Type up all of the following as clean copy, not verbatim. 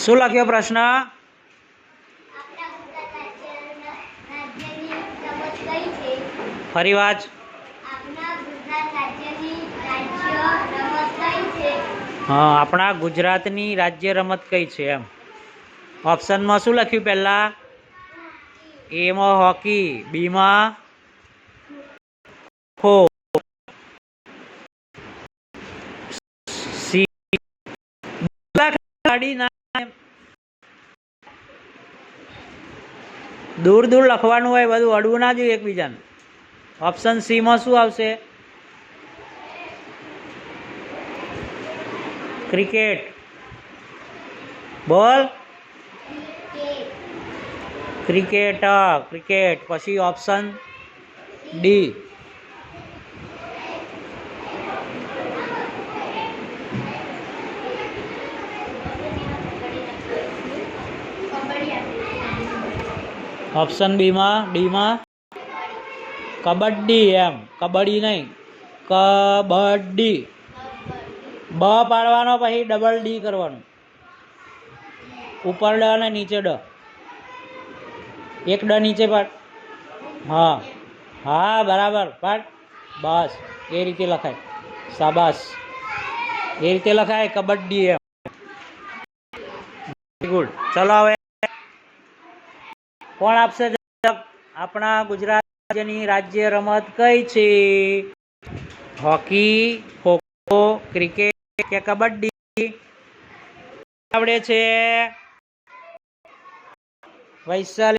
શું લખ્યો પ્રશ્ન? ફરી વાત. હા, આપણા ગુજરાતની રાજ્ય રમત કઈ છે એમ. ઓપ્શનમાં શું લખ્યું પહેલા? એમાં હોકી, બીમાં ખો, સી દૂર દૂર લખવાનું હોય, બધું અડવું ના જોઈએ એકબીજાને. ઓપ્શન સી માં શું આવશે? ક્રિકેટ. બોલ. ક્રિકેટ. ક્રિકેટ. પછી ઓપ્શન ડી. ઓપ્શન ડીમાં કબડ્ડી. એમ કબડ્ડી નહીં, કબડ્ડી. બ પાડવાનો, પછી ડબલ ડી કરવાનું. ઉપર ડ અને નીચે ડ. એક ડ નીચે પાડ. હા હા, બરાબર પાડ. બસ એ રીતે લખાય. શાબાશ, એ રીતે લખાય કબડ્ડી એમ. ગુડ. ચલો હવે કોણ આપશે જવાબ? આપણા ગુજરાત રાજ્યની રાજ્ય રમત કઈ છે? હોકી, ખોખો, ક્રિકેટ કે કબડ્ડી? આવડે છે વૈશાલી?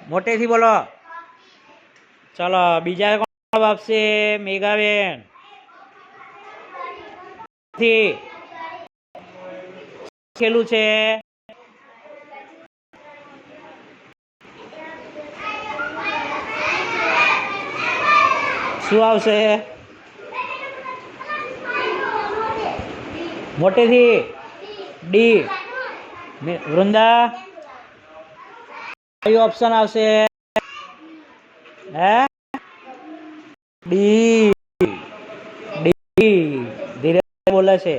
મોટેથી બોલો. ચલો બીજા કોણ આપશે? મેઘાબેન. ખેલું છે શું આવશે? મોટેથી ડી. વૃંદા કયો ઓપ્શન આવશે? હે? ડી. ડી. ધીરે બોલે છે.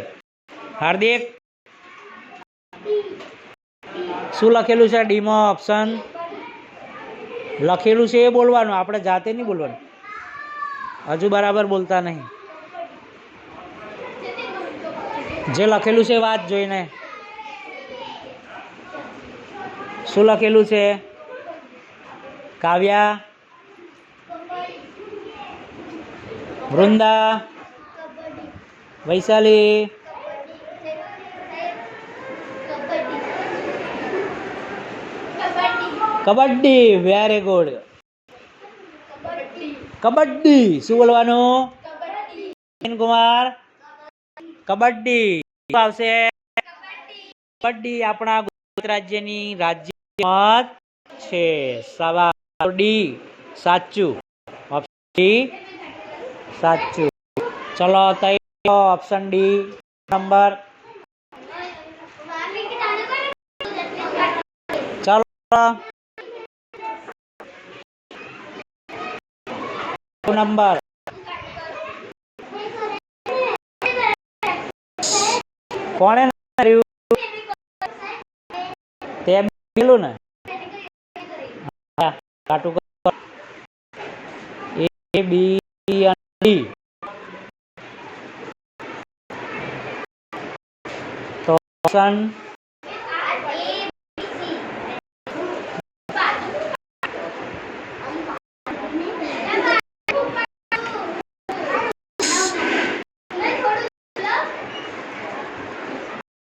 હાર્દિક શું લખેલું છે ડી માં? ઓપ્શન લખેલું છે એ બોલવાનું, આપણે જાતે નહીં બોલવાનું. હજુ બરાબર બોલતા નહીં. જે લખેલું છે વાત જોઈને. શું લખેલું છે? કાવ્યા, વૃંદા, વૈશાલી, કબડ્ડી. Very good. કબડ્ડી. શું બોલવાનું? કુમાર કબડ્ડી આવશે. કબડ્ડી આપણા ગુજરાત રાજ્યની રાજ્ય રમત છે. સવાલ ડી સાચું. ઓપ્શન ડી સાચું. ચલો તૈયાર. Option D number. ચલો નંબર કોણે કર્યું? તે પેલું ને કાટું એ બી અને ડી. તો ઓપ્શન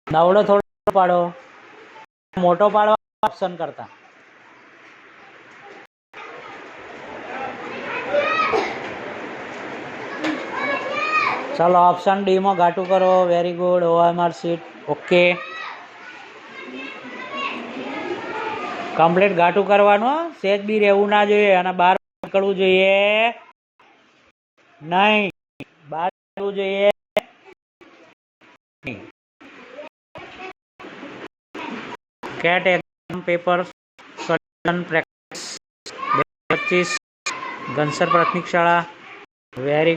નવડો થોડો પાડો, મોટો પાડવા ઓપ્શન કરતા. ચાલો ઓપ્શન ડી માં ઘાટું કરો. Very good. OMR sheet okay. Complete ઘાટું કરવાનું. સેજ બી રહેવું ના જોઈએ અને બહાર નીકળવું જોઈએ નહીં. બહાર નીકળવું જોઈએ. Cat exam paper solution practice 2025 ઘનસર પ્રાથમિક શાળા. વેરી